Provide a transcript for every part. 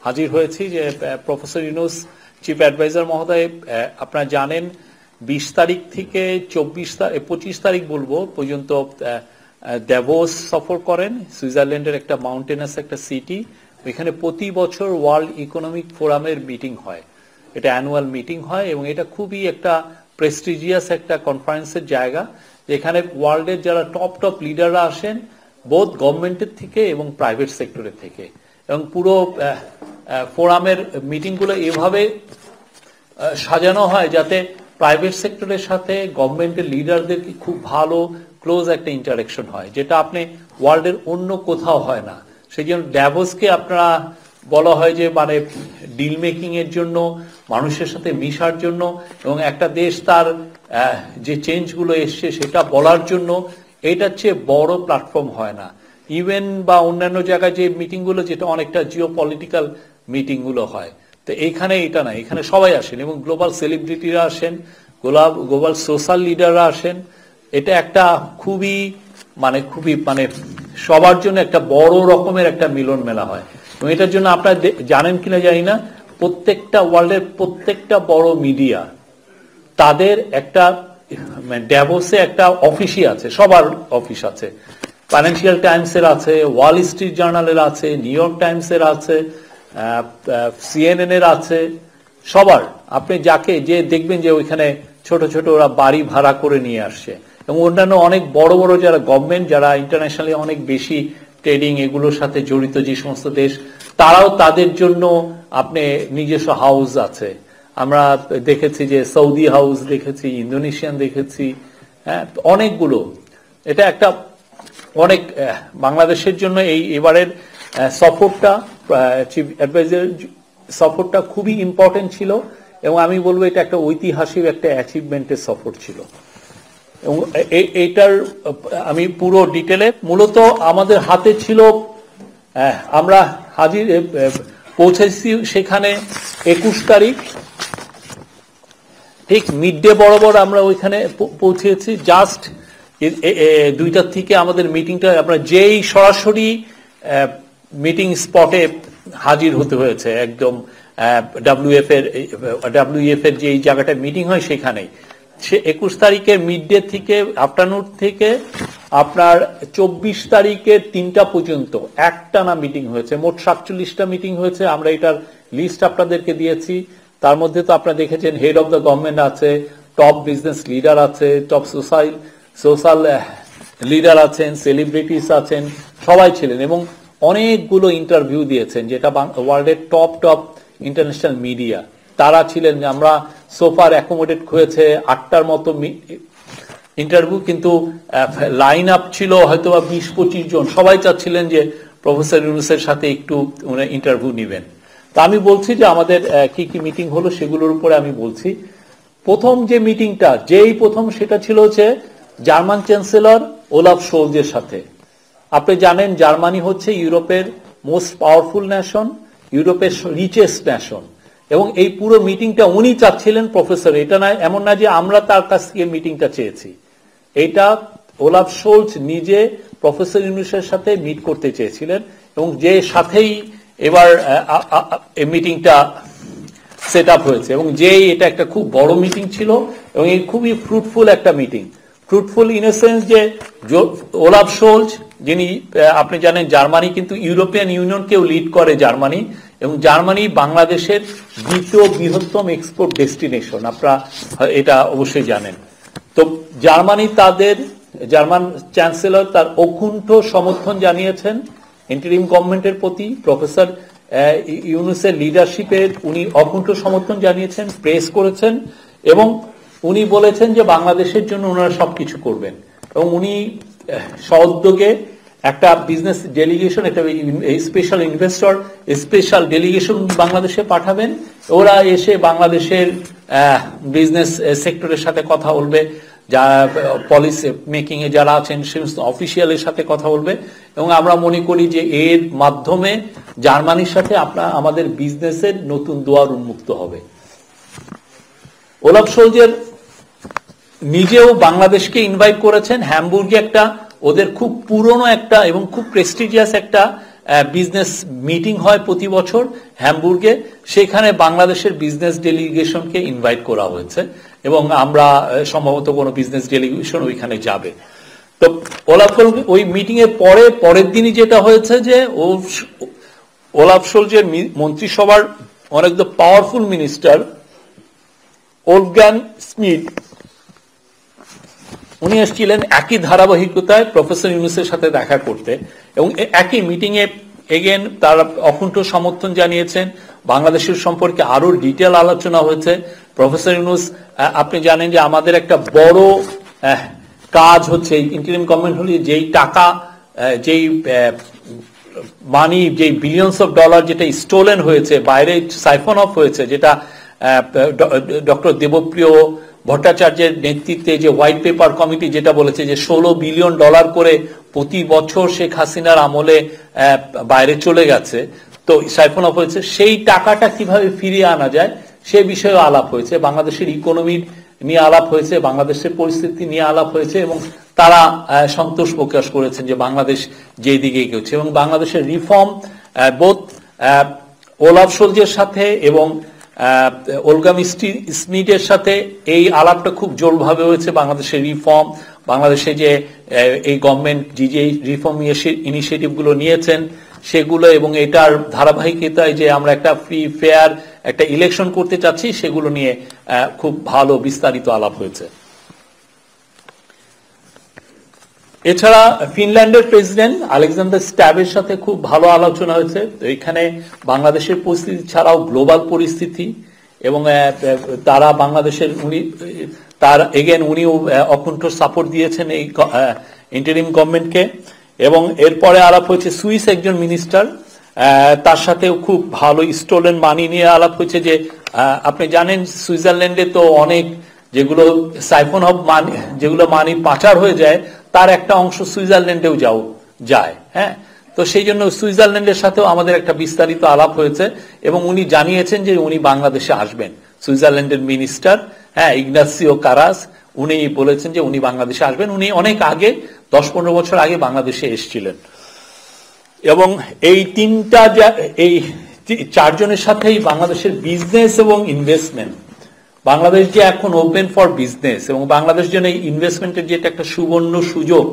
হাজির হয়েছি যে প্রফেসর ইউনূস চিফ অ্যাডভাইজার মহোদয়, আপনারা জানেন 20 তারিখ থেকে 25 তারিখ বলবো পর্যন্ত দ্যাভোস সফর করেন, সুইজারল্যান্ডের একটা মাউন্টেনাস একটা সিটি। এখানে প্রতি বছর ওয়ার্ল্ড ইকোনমিক ফোরামের মিটিং হয়, এটা অ্যানুয়াল মিটিং হয় এবং এটা খুবই একটা প্রেস্টিজিয়াস একটা কনফারেন্সের জায়গা, যেখানে ওয়ার্ল্ডের যারা টপ লিডাররা আসেন বোথ গভর্নমেন্টের থেকে এবং প্রাইভেট সেক্টরের থেকে। এবং পুরো ফোরামের মিটিংগুলো এভাবে সাজানো হয় যাতে প্রাইভেট সেক্টরের সাথে গভর্নমেন্টের লিডারদের খুব ভালো ক্লোজ একটা ইন্টারাকশন হয়, যেটা আপনি ওয়ার্ল্ডের অন্য কোথাও হয় না। সেই জন্য ড্যাভোসকে আপনারা বলা হয় যে মানে ডিল মেকিং এর জন্য, মানুষের সাথে মিশার জন্য এবং একটা দেশ তার যে চেঞ্জগুলো এসছে সেটা বলার জন্য এটার চেয়ে বড় প্ল্যাটফর্ম হয় না। ইভেন বা অন্যান্য জায়গায় যে মিটিংগুলো যেটা অনেকটা জিও পলিটিক্যাল মিটিংগুলো হয়, তো এইখানে এটা না, এখানে সবাই আসেন এবং গ্লোবাল সেলিব্রিটিরা আসেন, গ্লোবাল সোশ্যাল লিডাররা আসেন। এটা একটা খুবই মানে সবার জন্য একটা বড় রকমের একটা মিলন মেলা হয়। এবং এটার জন্য আপনারা জানেন কিনা জানি না, প্রত্যেকটা ওয়ার্ল্ডের প্রত্যেকটা বড় মিডিয়া তাদের একটা ড্যাভোসে একটা অফিসই আছে, সবার অফিস আছে। ফাইন্যান্সিয়াল টাইমসের আছে, ওয়াল স্ট্রিট জার্নালের আছে, নিউ ইয়র্ক টাইমসের আছে, CNN এর আছে, সবার। আপনি যাকে যে দেখবেন যে ওইখানে ছোট ছোট ওরা বাড়ি ভাড়া করে নিয়ে আসছে। এবং অন্যান্য অনেক বড় বড় যারা গভর্নমেন্ট, যারা ইন্টারন্যাশনালি অনেক বেশি ট্রেডিং এগুলোর সাথে জড়িত যে সমস্ত দেশ, তারাও তাদের জন্য আপনি নিজস্ব হাউস আছে। আমরা দেখেছি যে সৌদি হাউস দেখেছি, ইন্দোনেশিয়ান দেখেছি, হ্যাঁ অনেকগুলো। এটা একটা অনেক বাংলাদেশের জন্য এবারের সফরটা, চিফ অ্যাডভাইজার সফরটা খুবই ইম্পর্টেন্ট ছিল এবং আমি বলবো এটা একটা ঐতিহাসিক একটা অ্যাচিভমেন্টের সফর ছিল। এবং এইটার আমি পুরো ডিটেলে মূলত আমাদের হাতে ছিল, আমরা হাজির পৌঁছেছি সেখানে 21 তারিখ ঠিক মিড ডে বরাবর আমরা ওইখানে পৌঁছেছি। জাস্ট 2টার থেকে আমাদের মিটিংটা, আমরা যেই সরাসরি মিটিং স্পটে হাজির হতে হয়েছে, একদম WEF এর যে জায়গাটা মিটিং হয় সেখানেই। সে 21 তারিখের মিড ডে থেকে আফটারনুন থেকে আপনার 24 তারিখের 3টা পর্যন্ত একটানা মিটিং হয়েছে। মোট 47টা মিটিং হয়েছে। আমরা এটার লিস্ট আপনাদেরকে দিয়েছি। তার মধ্যে তো আপনারা দেখেছেন হেড অফ দ্য গভর্নমেন্ট আছে, টপ বিজনেস লিডার আছে, টপ সোশ্যাল লিডার আছেন, সেলিব্রিটিস আছেন, সবাই ছিলেন এবং অনেকগুলো ইন্টারভিউ দিয়েছেন, যেটা ওয়ার্ল্ডের টপ ইন্টারন্যাশনাল মিডিয়া তারা ছিলেন। আমরা সোফার অ্যাকোমোডেট হয়েছে 8টার মতো ইন্টারভিউ, কিন্তু লাইন আপ ছিল হয়তো 20-25 জন। সবাই চাচ্ছিলেন যে প্রফেসর ইউনূসের সাথে একটু ইন্টারভিউ নেবেন। তা আমি বলছি যে আমাদের কি কি মিটিং হলো সেগুলোর উপরে আমি বলছি। প্রথম যে মিটিংটা প্রথম সেটা ছিল হচ্ছে জার্মান চ্যান্সেলর ওলাফ শোলজের সাথে। আপনি জানেন জার্মানি হচ্ছে ইউরোপের মোস্ট পাওয়ারফুল ন্যাশন, ইউরোপের রিচেস্ট ন্যাশন, এবং এই পুরো মিটিংটা উনি চাচ্ছিলেন প্রফেসর। এটা না, এমন না যে আমরা তার কাছ থেকে মিটিংটা চেয়েছি, এটা ওলাফ শোলজ নিজে প্রফেসর ইউনূসের সাথে মিট করতে চেয়েছিলেন এবং যে সাথেই এবার এই মিটিংটা সেট আপ হয়েছে এবং এটা একটা খুব বড় মিটিং ছিল এবং এই খুবই ফ্রুটফুল একটা meeting. Fruitful in a sense যে ওলাফ শোলজ, যিনি আপনি জানেন জার্মানি কিন্তু ইউরোপিয়ান ইউনিয়নকেও লিড করে জার্মানি, এবং জার্মানি বাংলাদেশের দ্বিতীয় বৃহত্তম এক্সপোর্ট ডেস্টিনেশন, আপনারা এটা অবশ্যই জানেন। তো জার্মান চ্যান্সেলর তার অকুণ্ঠ সমর্থন জানিয়েছেন ইন্টারিম গভর্নমেন্টের প্রতি। প্রফেসর ইউনূসের লিডারশিপের উনি অকুণ্ঠ সমর্থন জানিয়েছেন, প্রেস করেছেন এবং উনি বলেছেন যে বাংলাদেশের জন্য ওনারা সবকিছু করবেন। এবং উনি সউদ্যোগে একটা বিজনেস ডেলিগেশন, একটা স্পেশাল ইনভেস্টর স্পেশাল ডেলিগেশন বাংলাদেশে পাঠাবেন। ওরা এসে বাংলাদেশের বিজনেস সেক্টরের সাথে কথা বলবে, যা পলিসি মেকিং এ যারা আছেন সমস্ত অফিসিয়ালের সাথে কথা বলবে। এবং আমরা মনে করি যে এর মাধ্যমে জার্মানির সাথে আমাদের বিজনেসের নতুন দুয়ার উন্মুক্ত হবে। ওলাফ শোলজের নিজেও বাংলাদেশকে ইনভাইট করেছেন। হ্যামবুর্গে একটা ওদের খুব পুরনো একটা এবং খুব প্রেস্টিজিয়াস একটা বিজনেস মিটিং হয় প্রতি বছর হ্যামবুর্গে, সেখানে বাংলাদেশের বিজনেস ডেলিগেশনকে ইনভাইট করা হয়েছে এবং আমরা সম্ভবত কোনো বিজনেস ডেলিগেশন ওইখানে যাবে। তো ওলাফ ওই মিটিং এর পরের দিনই যেটা হয়েছে যে ওলাফ সোলজের মন্ত্রিসভার one of the powerful minister ওলফগাং স্মিড উনি এসেছিলেন একই ধারাবাহিকতায় প্রফেসর ইউনূসের সাথে দেখা করতে এবং একই মিটিং এ এগেন তারা অকুণ্ঠ সমর্থন জানিয়েছেন। বাংলাদেশের সম্পর্কে আরো ডিটেল আলোচনা হয়েছে। প্রফেসর ইউনূস, আপনি জানেন যে আমাদের একটা বড় কাজ হচ্ছে ইন্টারিম গভর্নমেন্ট হলে যেই টাকা যেই মানি যে বিলিয়নস অফ ডলার যেটা স্টোলেন হয়েছে, বাইরে সাইফন অফ হয়েছে, যেটা ডক্টর দেবপ্রিয় ভট্টাচার্যের নেতৃত্বে যে হোয়াইট পেপার কমিটি যেটা বলেছে যে 16 বিলিয়ন ডলার করে প্রতি বছর শেখ হাসিনার আমলে বাইরে চলে গেছে, তো সাইফন অফ হয়েছে, সেই টাকাটা কিভাবে ফিরিয়ে আনা যায় সে বিষয়ে আলাপ হয়েছে। বাংলাদেশের ইকোনমি নিয়ে আলাপ হয়েছে, বাংলাদেশের পরিস্থিতি নিয়ে আলাপ হয়েছে এবং তারা সন্তোষ প্রকাশ করেছেন যে বাংলাদেশ যে দিকে এগোচ্ছে এবং বাংলাদেশের রিফর্ম বোথ ওলাফ সোলজের সাথে এবং ওলগাং স্মিডের সাথে এই আলাপটা খুব জোরভাবে হয়েছে। বাংলাদেশের রিফর্ম, বাংলাদেশে যে এই গভর্নমেন্ট যে রিফর্ম ইনিশিয়েটিভ গুলো নিয়েছেন সেগুলো এবং এটার ধারাবাহিকতায় যে আমরা একটা ফ্রি ফেয়ার একটা ইলেকশন করতে চাচ্ছি সেগুলো নিয়ে খুব ভালো বিস্তারিত আলাপ হয়েছে। এছাড়া ফিনল্যান্ডের প্রেসিডেন্ট আলেকজান্ডার স্ট্যাবের সাথে খুব ভালো আলোচনা হয়েছে। তো এখানে বাংলাদেশের পরিস্থিতি ছাড়াও গ্লোবাল পরিস্থিতি এবং তারা বাংলাদেশের উনিও অকুণ্ঠ সাপোর্ট দিয়েছেন এই ইন্টারিম গভর্নমেন্টকে। এবং এরপরে আলাপ হয়েছে সুইস একজন মিনিস্টার, তার সাথেও খুব ভালো স্টোলেন মানি নিয়ে আলাপ হয়েছে। যে আপনি জানেন সুইজারল্যান্ডে তো অনেক যেগুলো সাইফন অফ মানি, যেগুলো মানি পাচার হয়ে যায় তার একটা অংশ সুইজারল্যান্ডেও যায়। হ্যাঁ, তো সেই জন্য সুইজারল্যান্ডের সাথেও আমাদের একটা বিস্তারিত আলাপ হয়েছে এবং উনি জানিয়েছেন যে উনি বাংলাদেশে আসবেন। সুইজারল্যান্ডের মিনিস্টার ইগনাসিও কারাস উনি বলেছেন যে উনি বাংলাদেশে আসবেন। উনি অনেক আগে 10-15 বছর আগে বাংলাদেশে এসেছিলেন এবং এই এই 4 জনের সাথেই বাংলাদেশের বিজনেস এবং ইনভেস্টমেন্ট, বাংলাদেশ যে এখন ওপেন ফর বিজনেস এবং বাংলাদেশ জন্য ইনভেস্টমেন্টের যেটা একটা সুবর্ণ সুযোগ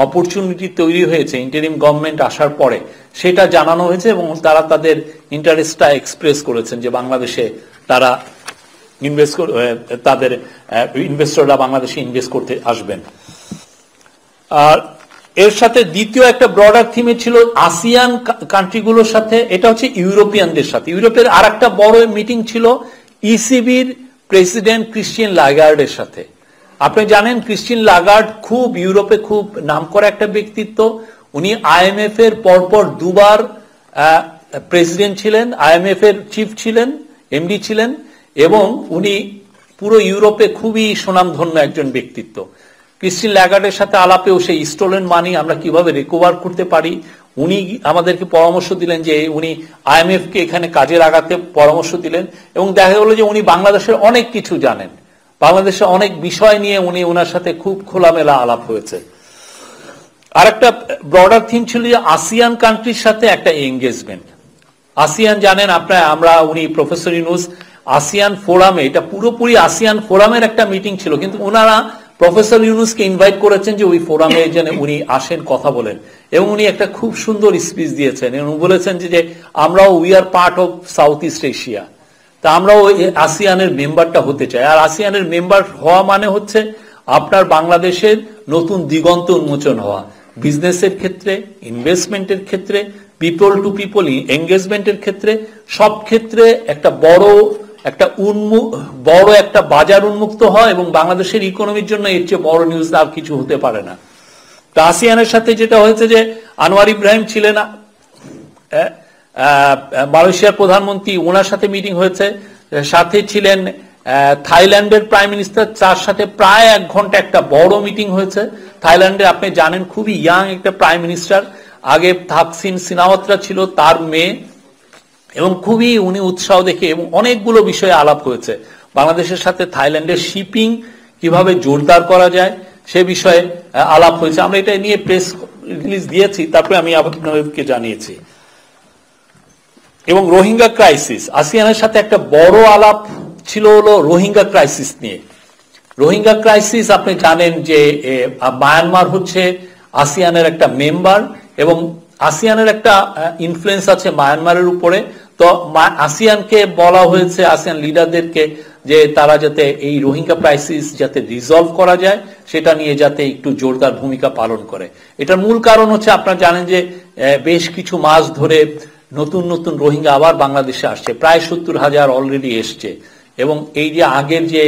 অপরচুনিটি তৈরি হয়েছে ইন্টারিম গভর্নমেন্ট আসার পরে, সেটা জানানো হয়েছে এবং তারা তাদের ইন্টারেস্টটা এক্সপ্রেস করেছেন যে বাংলাদেশে তারা তাদের ইনভেস্টররা বাংলাদেশে ইনভেস্ট করতে আসবেন। আর এর সাথে দ্বিতীয় একটা ব্রডার থিমে ছিল আসিয়ান কান্ট্রিগুলোর সাথে, এটা হচ্ছে ইউরোপিয়ানদের সাথে। ইউরোপের আর একটা বড় মিটিং ছিল ইসিবির প্রেসিডেন্ট ক্রিস্টিয়ান লাগার্ডের সাথে। আপনি জানেন ক্রিস্টিয়ান লাগার্ড খুব ইউরোপে খুব নামকরা একটা ব্যক্তিত্ব। উনি আইএমএফ এর পরপর 2 বার প্রেসিডেন্ট ছিলেন, আইএমএফ এর চিফ ছিলেন, এমডি ছিলেন এবং উনি পুরো ইউরোপে খুবই সুনামধন্য একজন ব্যক্তিত্ব। ক্রিস্টিয়ান লাগার্ডের সাথে আলাপেও সেই স্টোলেন মানি আমরা কিভাবে রিকভার করতে পারি উনি আমাদেরকে পরামর্শ দিলেন, যে উনি আইএমএফ কে এখানে কাজে লাগাতে পরামর্শ দিলেন এবং দেখা গেল যে উনি বাংলাদেশের অনেক কিছু জানেন, বাংলাদেশের অনেক বিষয় নিয়ে উনি ওনার সাথে খুব খোলামেলা আলাপ হয়েছে। আর একটা ব্রডার থিম ছিল যে আসিয়ান কান্ট্রির সাথে একটা এঙ্গেজমেন্ট। আসিয়ান জানেন উনি প্রফেসর ইউনূস আসিয়ান ফোরামে, এটা পুরোপুরি আসিয়ান ফোরামের একটা মিটিং ছিল, কিন্তু ওনারা প্রফেসর ইউনূসকে ইনভাইট করেছেন যে ওই ফোরামে যেন উনি আসেন কথা বলেন এবং উনি একটা খুব সুন্দর স্পিচ দিয়েছেন এবং বলেছেন যে আমরাও we are part of south east Asia, তা আমরাও আসিয়ানের মেম্বারটা হতে চাই। আর আসিয়ানের মেম্বার হওয়া মানে হচ্ছে আপনার বাংলাদেশের নতুন দিগন্ত উন্মোচন হওয়া, বিজনেসের ক্ষেত্রে, ইনভেস্টমেন্টের ক্ষেত্রে, পিপল টু পিপল এঙ্গেজমেন্টের ক্ষেত্রে, সব ক্ষেত্রে একটা বড় একটা বাজার উন্মুক্ত হয় এবং বাংলাদেশের ইকোনমির জন্য এর চেয়ে বড় নিউজ আর কিছু হতে পারে না। তো আসিয়ানের সাথে যেটা হয়েছে যে আনোয়ার ইব্রাহিম ছিলেন মালয়েশিয়ার প্রধানমন্ত্রী, ওনার সাথে মিটিং হয়েছে, সাথে ছিলেন থাইল্যান্ডের প্রাইম মিনিস্টার, তার সাথে প্রায় 1 ঘন্টা একটা বড় মিটিং হয়েছে। থাইল্যান্ডে আপনি জানেন খুবই ইয়াং একটা প্রাইম মিনিস্টার, আগে থাকসিন সিনাওয়াত্রা ছিল তার মেয়ে, এবং খুবই উনি উৎসাহ দেখে এবং অনেকগুলো বিষয়ে আলাপ হয়েছে। বাংলাদেশের সাথে থাইল্যান্ডের শিপিং কিভাবে জোরদার করা যায় সে বিষয়ে আলাপ হয়েছে। আমরা এটা নিয়ে প্রেস রিলিজ দিয়েছি, তারপরে আমি আপনাদেরকে জানিয়েছি। এবং রোহিঙ্গা ক্রাইসিস, আসিয়ানের সাথে একটা বড় আলাপ ছিল হলো রোহিঙ্গা ক্রাইসিস নিয়ে। রোহিঙ্গা ক্রাইসিস আপনি জানেন যে মায়ানমার হচ্ছে আসিয়ানের একটা মেম্বার এবং আসিয়ানের একটা ইনফ্লুয়েন্স আছে মায়ানমারের উপরে। তো আসিয়ানকে বলা হয়েছে, আসিয়ান লিডারদেরকে, যে তারা যাতে এই রোহিঙ্গা ক্রাইসিস যাতে রিজলভ করা যায় সেটা নিয়ে যাতে একটু জোরদার ভূমিকা পালন করে। এটার মূল কারণ হচ্ছে আপনারা জানেন যে বেশ কিছু মাস ধরে নতুন নতুন রোহিঙ্গা আবার বাংলাদেশে আসছে, প্রায় 70,000 অলরেডি এসছে এবং এই যে আগের যে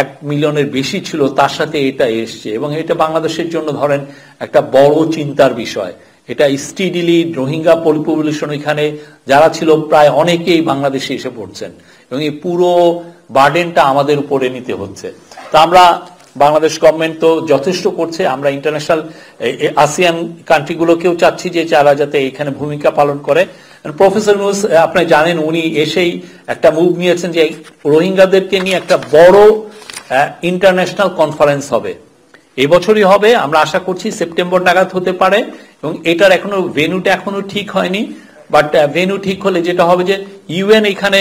1 মিলিয়নের বেশি ছিল তার সাথে এটা এসছে এবং এটা বাংলাদেশের জন্য ধরেন একটা বড় চিন্তার বিষয়। এটা স্টিডিলি রোহিঙ্গা পপুলেশন এখানে যারা ছিল প্রায় অনেকেই বাংলাদেশে এসে পড়ছেন এবং এই পুরো বার্ডেনটা আমাদের উপরে নিতে হচ্ছে। তো আমরা বাংলাদেশ গভর্নমেন্ট তো যথেষ্ট করছে, আমরা ইন্টারন্যাশনাল আসিয়ান কান্ট্রিগুলোকেও চাচ্ছি যে যারা যাতে এখানে ভূমিকা পালন করে। প্রফেসর ইউনূস আপনি জানেন উনি এসেই একটা মুভ নিয়েছেন যে রোহিঙ্গাদেরকে নিয়ে একটা বড় ইন্টারন্যাশনাল কনফারেন্স হবে, এবছরই হবে, আমরা আশা করছি সেপ্টেম্বর নাগাদ হতে পারে এবং এটার এখনো ভেন্যুটা এখনো ঠিক হয়নি। বাট ভেন্যু ঠিক হলে যেটা হবে যে ইউএন এখানে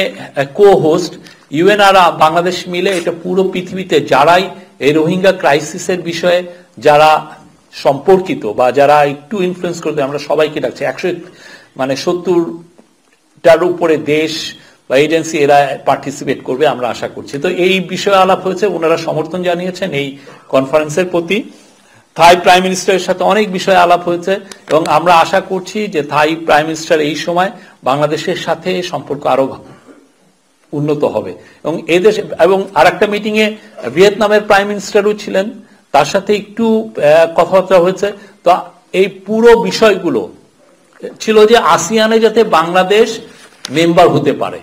কো হোস্ট, ইউএন আর বাংলাদেশ মিলে এটা পুরো পৃথিবীতে যারাই এই রোহিঙ্গা ক্রাইসিসের বিষয়ে যারা সম্পর্কিত বা যারা একটু ইনফ্লুয়েন্স করতে, আমরা সবাইকে ডাকছি। 170টার উপরে দেশ বা এজেন্সি এরা পার্টিসিপেট করবে আমরা আশা করছি। তো এই বিষয়ে আলাপ হয়েছে, ওনারা সমর্থন জানিয়েছেন এই কনফারেন্সের প্রতি। থাই প্রাইম মিনিস্টারের সাথে অনেক বিষয়ে আলাপ হয়েছে এবং আমরা আশা করছি যে থাই প্রাইম মিনিস্টার এই সময় বাংলাদেশের সাথে সম্পর্ক আরো উন্নত হবে এবং এদেশ। এবং আরেকটা মিটিং এ ভিয়েতনামের প্রাইম মিনিস্টারও ছিলেন, তার সাথে একটু কথাবার্তা হয়েছে। তো এই পুরো বিষয়গুলো ছিল যে আসিয়ানে যাতে বাংলাদেশ মেম্বার হতে পারে।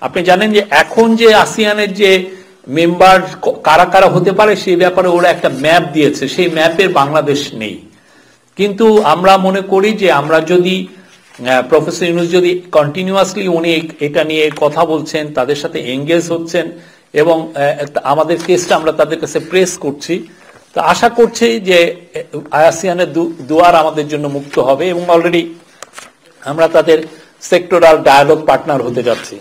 আপনি জানেন যে এখন যে আসিয়ানের যে মেম্বার কারা কারা হতে পারে সেই ব্যাপারে ওরা একটা ম্যাপ দিয়েছে, সেই ম্যাপের বাংলাদেশ নেই। কিন্তু আমরা মনে করি যে আমরা যদি প্রফেসর ইউনূস যদি কন্টিনিউয়াসলি উনি এটা নিয়ে কথা বলছেন, তাদের সাথে এঙ্গেজ হচ্ছেন এবং আমাদের কেসটা আমরা তাদের কাছে প্রেস করছি, তো আশা করছি যে আসিয়ানের দুয়ার আমাদের জন্য মুক্ত হবে এবং অলরেডি আমরা তাদের সেক্টরাল ডায়ালগ পার্টনার হতে যাচ্ছি।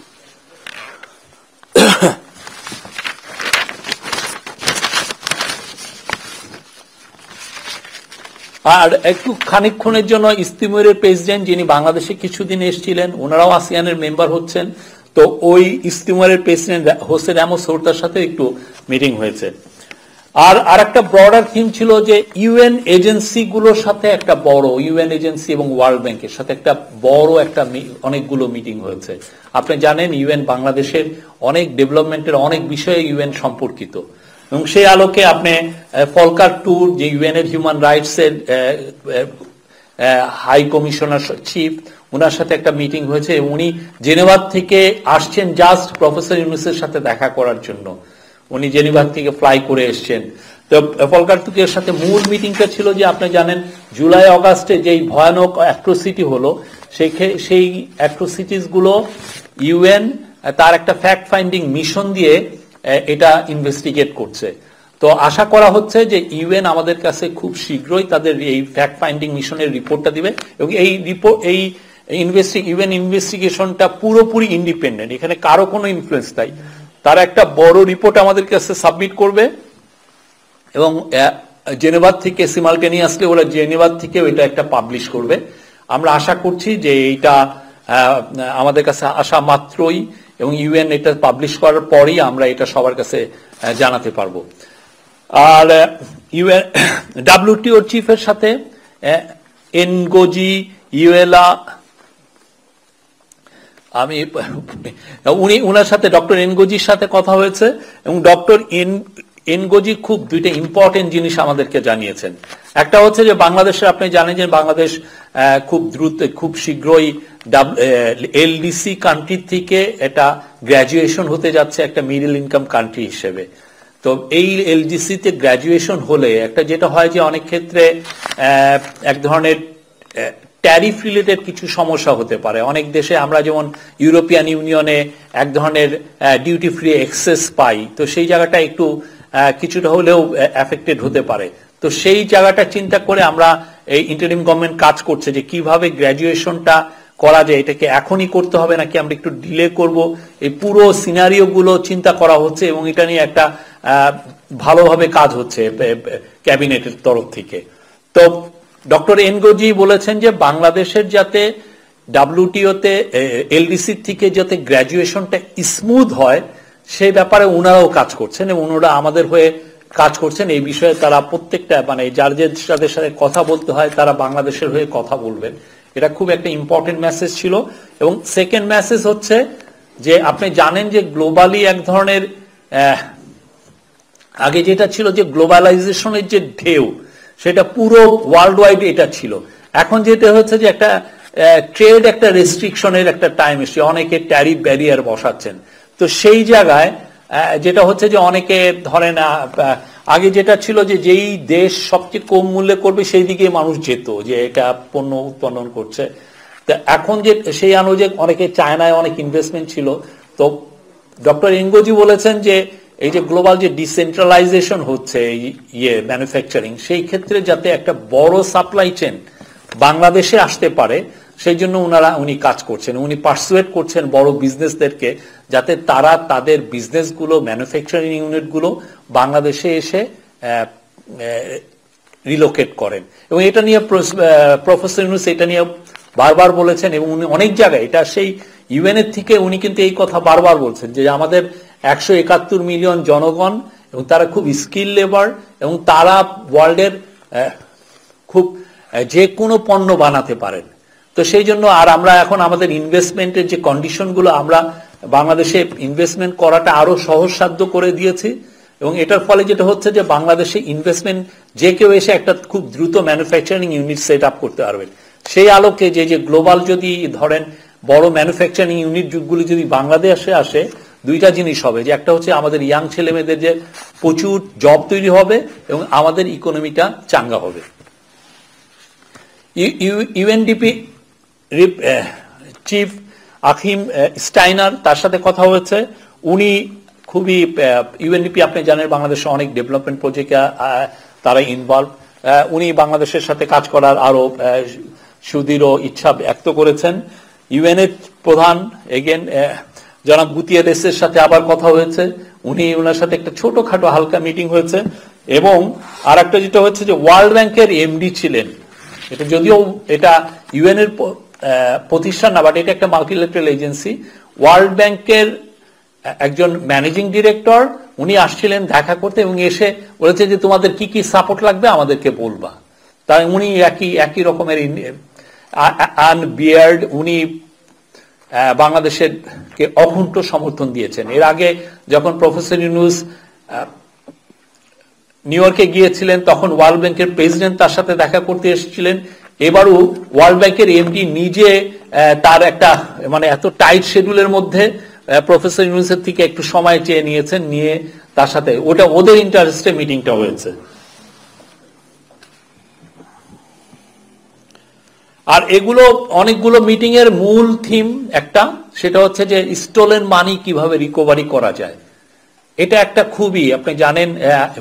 আর একটু খানিকক্ষণের জন্য ইস্তিমরের প্রেসিডেন্ট যিনি বাংলাদেশে কিছুদিন এসেছিলেন, ওনারাও আসিয়ানের মেম্বার হচ্ছেন। তো ওই ইস্তিমরের প্রেসিডেন্ট হোসেন রামোস হোর্তার সাথে একটু মিটিং হয়েছে। আর একটা ব্রডার থিম ছিল যে ইউএন এজেন্সি গুলোর সাথে একটা বড়, ইউএন এজেন্সি এবং ওয়ার্ল্ড ব্যাংকের সাথে একটা বড় একটা অনেকগুলো মিটিং হয়েছে। আপনি জানেন ইউএন বাংলাদেশের অনেক ডেভেলপমেন্টের অনেক বিষয়ে ইউএন সম্পর্কিত এবং সেই আলোকে আপনি ফলকার ট্যুর যে ইউএন এর হিউম্যান রাইটস এর হাই কমিশনার চিফ, ওনার সাথে একটা মিটিং হয়েছে। উনি জেনেভা থেকে আসছেন জাস্ট প্রফেসর ইউনূসের সাথে দেখা করার জন্য, উনি জেনেভা থেকে ফ্লাই করে এসছেন। তো ফলকার ট্যুরের সাথে মূল মিটিংটা ছিল যে আপনি জানেন জুলাই অগাস্টে যেই ভয়ানক অ্যাট্রোসিটি হলো, সেই অ্যাট্রোসিটিস গুলো ইউএন তার একটা ফ্যাক্ট ফাইন্ডিং মিশন দিয়ে এটা ইনভেস্টিগেট করছে। তো আশা করা হচ্ছে যে ইউএন আমাদের কাছে খুব শীঘ্রই তাদের এই ফ্যাক্ট ফাইন্ডিং মিশনের রিপোর্টটা দিবে এবং এই রিপোর্ট এই ইউএন ইনভেস্টিগেশনটা পুরোপুরি ইন্ডিপেন্ডেন্ট, এখানে কারো কোনো ইনফ্লুয়েন্স নাই। তারা একটা বড় রিপোর্ট আমাদের কাছে সাবমিট করবে এবং জেনেভা থেকে সিমালটেনিয়াসলি ওরা জেনেভা থেকেও এটা একটা পাবলিশ করবে। আমরা আশা করছি যে এইটা আমাদের কাছে আসা মাত্রই এবং ইউএন এটা পাবলিশ করার পরই আমরা এটা সবার কাছে জানাতে পারবো। আর ইউএন ডাব্লিউটিওর চিফের সাথে এনগোজি ইউএলা, আমি উনার সাথে ডক্টর এনগোজির সাথে কথা হয়েছে এবং ডক্টর এনগোজি খুব দুইটা ইম্পর্টেন্ট জিনিস আমাদেরকে জানিয়েছেন। একটা হচ্ছে যে বাংলাদেশের, আপনি জানেন যে বাংলাদেশ খুব দ্রুত খুব শীঘ্রই এলডিসি কান্ট্রি থেকে এটা গ্র্যাজুয়েশন হতে যাচ্ছে একটা মিডল ইনকাম কান্ট্রি হিসেবে। তো এই এলডিসি তে গ্র্যাজুয়েশন হলে একটা যেটা হয় যে অনেক ক্ষেত্রে এক ধরনের ট্যারিফ রিলেটেড কিছু সমস্যা হতে পারে। অনেক দেশে আমরা যেমন ইউরোপিয়ান ইউনিয়নে এক ধরনের ডিউটি ফ্রি এক্সেস পাই, তো সেই জায়গাটা একটু কিছুটা হলেও এফেক্টেড হতে পারে। তো সেই জায়গাটা চিন্তা করে আমরা এই ইন্টারিম গভর্নমেন্ট কাজ করছে যে কিভাবে গ্র্যাজুয়েশনটা করা যায়, এটাকে এখনই করতে হবে নাকি আমরা একটু ডিলে করব, এই পুরো সিনারিও গুলো চিন্তা করা হচ্ছে এবং এটা নিয়ে একটা ভালোভাবে কাজ হচ্ছে ক্যাবিনেটের তরফ থেকে। তো ডক্টর এনগোজি বলেছেন যে বাংলাদেশের যাতে ডাব্লিউটিওতে এলডিসি থেকে যাতে গ্র্যাজুয়েশনটা স্মুথ হয় সেই ব্যাপারে ওনারাও কাজ করছেন এবং ওনারা আমাদের হয়ে কাজ করছেন। এই বিষয়ে তারা প্রত্যেকটা মানে যাদের সাথে কথা বলতে হয় তারা বাংলাদেশের হয়ে কথা বলবেন। এটা খুব একটা ইম্পর্টেন্ট মেসেজ ছিল। এবং সেকেন্ড মেসেজ হচ্ছে যে আপনি জানেন যে গ্লোবালি এক ধরনের আগে যেটা ছিল যে গ্লোবালাইজেশনের যে ঢেউ সেটা পুরো ওয়ার্ল্ড ওয়াইড এটা ছিল। এখন যেটা হচ্ছে যে একটা ট্রেড একটা রেস্ট্রিকশনের একটা টাইম এসে অনেকে ট্যারিফ ব্যারিয়ার বসাচ্ছেন। তো সেই জায়গায় যেটা হচ্ছে যে অনেকে ধরেন আগে যেটা ছিল যে যেই দেশ সবচেয়ে কম মূল্যে করবে সেই দিকে মানুষ যেত যে এটা পণ্য উৎপাদন করছে। তো এখন যে সেই অনুযায়ী অনেকে চায়নায় অনেক ইনভেস্টমেন্ট ছিল। তো ডক্টর এনগোজি বলেছেন যে এই যে গ্লোবাল যে ডিসেন্ট্রালাইজেশন হচ্ছে ম্যানুফ্যাকচারিং, সেই ক্ষেত্রে যাতে একটা বড় সাপ্লাই চেন বাংলাদেশে আসতে পারে সেই জন্য উনি কাজ করছেন। উনি পারসুয়েট করছেন বড় বিজনেসদেরকে যাতে তারা তাদের বিজনেসগুলো ম্যানুফ্যাকচারিং ইউনিটগুলো বাংলাদেশে এসে রিলোকেট করেন। এবং এটা নিয়ে প্রফেসর ইউনূস এটা নিয়ে বারবার বলেছেন এবং উনি অনেক জায়গায় এটা সেই ইউএনএর থেকে উনি কিন্তু এই কথা বারবার বলছেন যে আমাদের 171 মিলিয়ন জনগণ এবং তারা খুব স্কিল লেবার এবং তারা ওয়ার্ল্ডের খুব যে কোনো পণ্য বানাতে পারেন। তো সেই জন্য আর আমরা এখন আমাদের ইনভেস্টমেন্টের যে কন্ডিশনগুলো আমরা বাংলাদেশে ইনভেস্টমেন্ট করাটা আরো সহজসাধ্য করে দিয়েছি এবং এটার ফলে যেটা হচ্ছে যে বাংলাদেশে ইনভেস্টমেন্ট যে কেউ এসে একটা খুব দ্রুত ম্যানুফ্যাকচারিং ইউনিট সেট আপ করতে পারবেন। সেই আলোকে যে গ্লোবাল যদি ধরেন বড় ম্যানুফ্যাকচারিং ইউনিটগুলি যদি বাংলাদেশে আসে দুইটা জিনিস হবে, যে একটা হচ্ছে আমাদের ইয়াং ছেলে মেয়েদের যে প্রচুর জব তৈরি হবে এবং আমাদের ইকোনমিটা চাঙ্গা হবে। ইউএনডিপি চিফ আকিম স্টাইনার তার সাথে কথা হয়েছে। উনি খুবই ইউএনডিপি আপনি জানেন বাংলাদেশে অনেক ডেভেলপমেন্ট প্রজেক্টে তারা ইনভলভ। উনি বাংলাদেশের সাথে কাজ করার আরো সুদৃঢ় ইচ্ছা ব্যক্ত করেছেন। ইউএনএর প্রধান এগেন জনাব গুতিয়ারেসের সাথে আবার কথা হয়েছে, ওনার সাথে একটা ছোটখাটো হালকা মিটিং হয়েছে। এবং আর একটা যেটা হচ্ছে যে ওয়ার্ল্ড ব্যাংকের এমডি ছিলেন, এটা যদিও এটা ইউএন এর প্রতিষ্ঠান না বাট এটা একটা মাল্টিল্যাটারাল এজেন্সি, ওয়ার্ল্ড ব্যাংকের একজন ম্যানেজিং ডিরেক্টর উনি আসছিলেন দেখা করতে এবং এসে বলেছে যে তোমাদের কি কি সাপোর্ট লাগবে আমাদেরকে বলবা। তাই উনি একই রকমের বিয়ার্ড উনি বাংলাদেশের কে অকুণ্ঠ সমর্থন দিয়েছেন। এর আগে যখন প্রফেসর ইউনূস নিউ ইয়র্কে গিয়েছিলেন তখন ওয়ার্ল্ড ব্যাংকের প্রেসিডেন্ট তার সাথে দেখা করতে এসেছিলেন। এবারও ওয়ার্ল্ড ব্যাংকের এমডি নিজে তার একটা মানে এত টাইট শিডিউলের মধ্যে প্রফেসর ইউনূসের থেকে একটু সময় চেয়ে নিয়েছেন, নিয়ে তার সাথে ওটা ওদের ইন্টারেস্টে মিটিংটা হয়েছে। আর এগুলো অনেকগুলো মিটিং এর মূল থিম একটা, সেটা হচ্ছে যে স্টোলেন মানি কিভাবে রিকভারি করা যায়। এটা একটা খুবই আপনি জানেন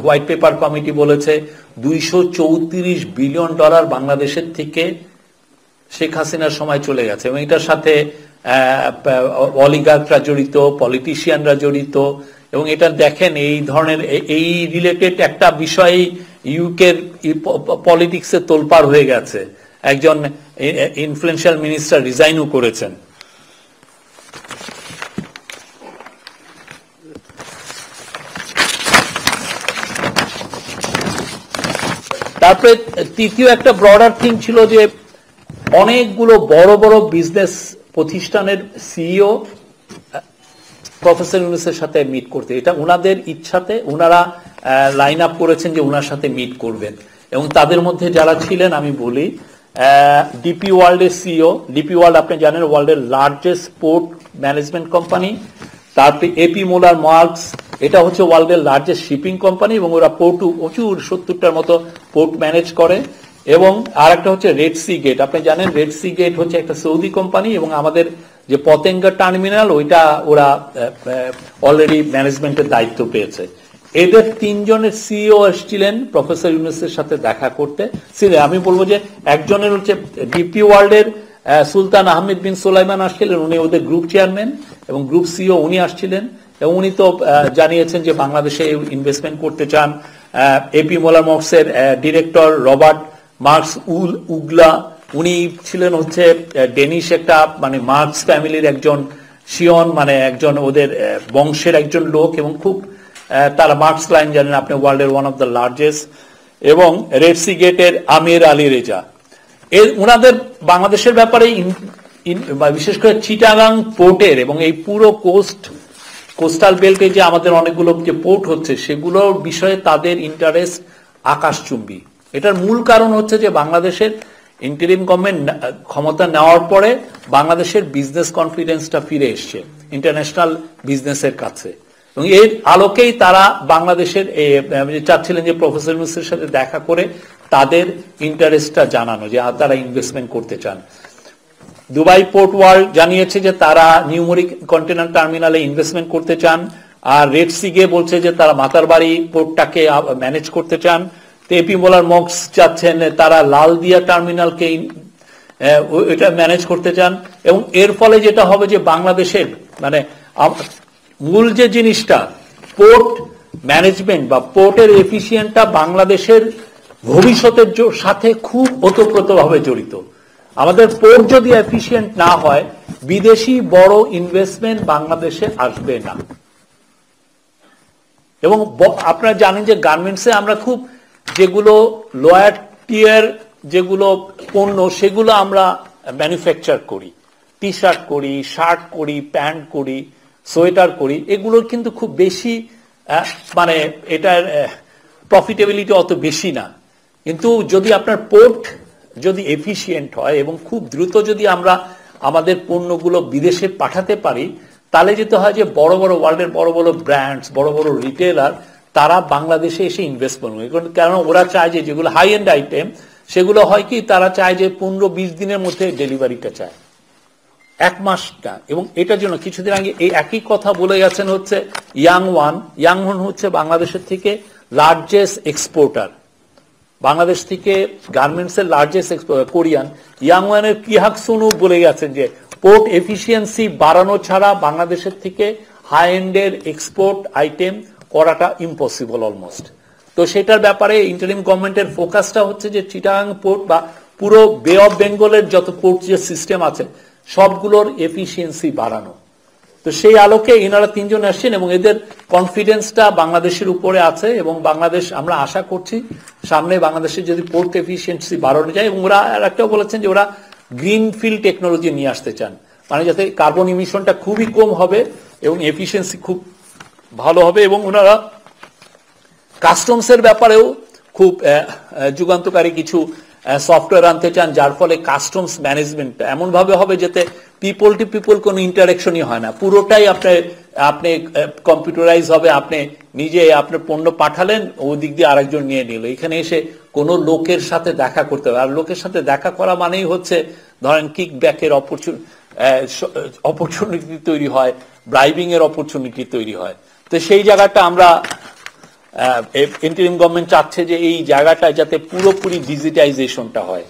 হোয়াইট পেপার কমিটি বলেছে $234 বিলিয়ন বাংলাদেশের থেকে শেখ হাসিনার সময় চলে গেছে এবং এটার সাথে অলিগার্করা জড়িত, পলিটিশিয়ানরা জড়িত। এবং এটা দেখেন এই ধরনের এই রিলেটেড একটা বিষয় ইউকের পলিটিক্সে তোলপাড় হয়ে গেছে, একজন ইনফ্লুয়েন্সিয়াল মিনিস্টার রিজাইনও করেছেন। তারপরে তৃতীয় একটা ব্রডার থিং ছিল যে অনেকগুলো বড় বড় বিজনেস প্রতিষ্ঠানের সিইও প্রফেসর ইউনূসের সাথে মিট করতে, এটা ওনাদের ইচ্ছাতে ওনারা লাইন আপ করেছেন যে ওনার সাথে মিট করবেন। এবং তাদের মধ্যে যারা ছিলেন আমি বলি ডিপি ওয়ার্ল্ডের সিইও, ডিপি ওয়ার্ল্ড আপনি জানেন ওয়ার্ল্ডের লার্জেস্ট পোর্ট ম্যানেজমেন্ট কোম্পানি। তারপরে এপি মোলার মার্কস, এটা হচ্ছে ওয়ার্ল্ডের লার্জেস্ট শিপিং কোম্পানি এবং ওরা পোর্ট প্রচুর 70টার মতো পোর্ট ম্যানেজ করে। এবং আর একটা হচ্ছে রেড সি গেট, আপনি জানেন রেড সি গেট হচ্ছে একটা সৌদি কোম্পানি এবং আমাদের যে পতেঙ্গা টার্মিনাল ওইটা ওরা অলরেডি ম্যানেজমেন্টের দায়িত্ব পেয়েছে। এদের তিনজনের সিইও এসেছিলেন প্রফেসর ইউনূসের সাথে দেখা করতে। আমি বলবো যে একজনের হচ্ছে ডিপি ওয়ার্ল্ডের সুলতান আহমেদ বিন সুলাইমান আসছিলেন, উনি ওদের গ্রুপ চেয়ারম্যান এবং গ্রুপ সিও, উনি আসছিলেন এবং উনি তো জানিয়েছেন যে বাংলাদেশে ইনভেস্টমেন্ট করতে চান। এপি মোলার মক্সের ডিরেক্টর রবার্ট মার্কস উগলা, উনি ছিলেন হচ্ছে ডেনিশ একটা মানে মার্কস ফ্যামিলির একজন শিয়ন, মানে একজন ওদের বংশের একজন লোক এবং খুব তারা মার্কস লাইন জানেন আপনি, ওয়ার্ল্ডের ওয়ান অফ দ্য লার্জেস্ট। এবং রেড সি গেটের আমির আলী রেজা, ওনাদের বাংলাদেশের ব্যাপারে বিশেষ করে চিটাগাং পোর্টের এবং এই পুরো কোস্টাল বেল্টে যে আমাদের অনেকগুলো যে পোর্ট হচ্ছে সেগুলোর বিষয়ে তাদের ইন্টারেস্ট আকাশচুম্বী। এটার মূল কারণ হচ্ছে যে বাংলাদেশের ইন্টারিম গভর্নমেন্ট ক্ষমতা নেওয়ার পরে বাংলাদেশের বিজনেস কনফিডেন্সটা ফিরে এসছে ইন্টারন্যাশনাল বিজনেসের কাছে, এবং এর আলোকেই তারা বাংলাদেশের চাচ্ছিলেন যে প্রফেসর ইউনূসের সাথে দেখা করে তাদের ইন্টারেস্টটা জানানো যে তারা ইনভেস্টমেন্ট করতে চান। দুবাই পোর্ট ওয়ার্ল্ড জানিয়েছে যে তারা নিউমরি কন্টেনার টার্মিনালে ইনভেস্টমেন্ট করতে চান, আর রেড সি গে বলছে যে তারা মাতারবাড়ি পোর্টটাকে ম্যানেজ করতে চান। এপি মোলার মক্স চাচ্ছেন তারা লালদিয়া টার্মিনালকে এটা ম্যানেজ করতে চান, এবং এর ফলে যেটা হবে যে বাংলাদেশের মানে মূল যে জিনিসটা পোর্ট ম্যানেজমেন্ট বা পোর্টের এফিসিয়েন্টটা বাংলাদেশের ভবিষ্যতের সাথে খুব ওতপ্রোতভাবে জড়িত। আমাদের পোর্ট যদি এফিসিয়েন্ট না হয় বিদেশি বড় ইনভেস্টমেন্ট বাংলাদেশে আসবে না। এবং আপনারা জানেন যে গার্মেন্টসে আমরা খুব যেগুলো লোয়ার টিয়ার যেগুলো পণ্য সেগুলো আমরা ম্যানুফ্যাকচার করি, টি শার্ট করি, শার্ট করি, প্যান্ট করি, সোয়েটার করি, এগুলোর কিন্তু খুব বেশি মানে এটার প্রফিটেবিলিটি অত বেশি না। কিন্তু যদি আপনার পোর্ট যদি এফিসিয়েন্ট হয় এবং খুব দ্রুত যদি আমরা আমাদের পণ্যগুলো বিদেশে পাঠাতে পারি, তাহলে যেতে হয় যে বড় বড় ওয়ার্ল্ডের বড় বড় ব্র্যান্ডস, বড় বড় রিটেলার তারা বাংলাদেশে এসে ইনভেস্ট করবে, কারণ ওরা চায় যে যেগুলো হাই এন্ড আইটেম সেগুলো হয় কি তারা চায় যে 15-20 দিনের মধ্যে ডেলিভারিটা চায়, 1 মাসটা। এবং এটার জন্য কিছুদিন আগে এই একই কথা বলে গেছেন হচ্ছে ইয়াংওয়ান হচ্ছে বাংলাদেশের থেকে লার্জেস্ট এক্সপোর্টার, বাংলাদেশ থেকে গার্মেন্টস এর লার্জেস্ট কোরিয়ান ইয়াংওয়ানের কিহাক সুনু বলে গেছেন যে পোর্ট এফিসিয়েন্সি বাড়ানো ছাড়া বাংলাদেশের থেকে হাই এন্ডের এক্সপোর্ট আইটেম করাটা ইম্পসিবল অলমোস্ট। তো সেটার ব্যাপারে ইন্টারিম গভর্নমেন্টের ফোকাসটা হচ্ছে যে চিটাগাং পোর্ট বা পুরো বে অফ বেঙ্গলের যত পোর্ট যে সিস্টেম আছে সবগুলোর এফিসিয়েন্সি বাড়ানো। তো সেই আলোকে এনারা 3 জন আসছেন এবং এদের কনফিডেন্সটা বাংলাদেশের উপরে আছে, এবং বাংলাদেশ আমরা আশা করছি সামনে বাংলাদেশের যদি পোর্ট এফিসিয়েন্সি বাড়ানো যায়। এবং ওরা আর একটাও বলেছেন যে ওরা গ্রিনফিল্ড টেকনোলজি নিয়ে আসতে চান, মানে যাতে কার্বন ইমিশনটা খুবই কম হবে এবং এফিসিয়েন্সি খুব ভালো হবে। এবং ওনারা কাস্টমসের ব্যাপারেও খুব যুগান্তকারী কিছু সফটওয়্যার আনতে চান, যার ফলে কাস্টমস ম্যানেজমেন্ট এমন ভাবে হবে যাতে পিপল টু পিপল কোনো ইন্টারাকশনই হয় না, পুরোটাই আপনি কম্পিউটারাইজ হবে। আপনি নিজে আপনার পণ্য পাঠালেন, ওই দিক দিয়ে আরেকজন নিয়ে নিল, এখানে এসে কোনো লোকের সাথে দেখা করতে হবে। আর লোকের সাথে দেখা করা মানেই হচ্ছে ধরেন কিক ব্যাকের অপরচুনিটি তৈরি হয়, ব্রাইবিং এর অপরচুনিটি তৈরি হয়। তো সেই জায়গাটা আমরা ইন্টারিম গভর্নমেন্ট চাচ্ছে যে এই জায়গাটা যাতে পুরোপুরি ডিজিটাইজেশনটা হয়।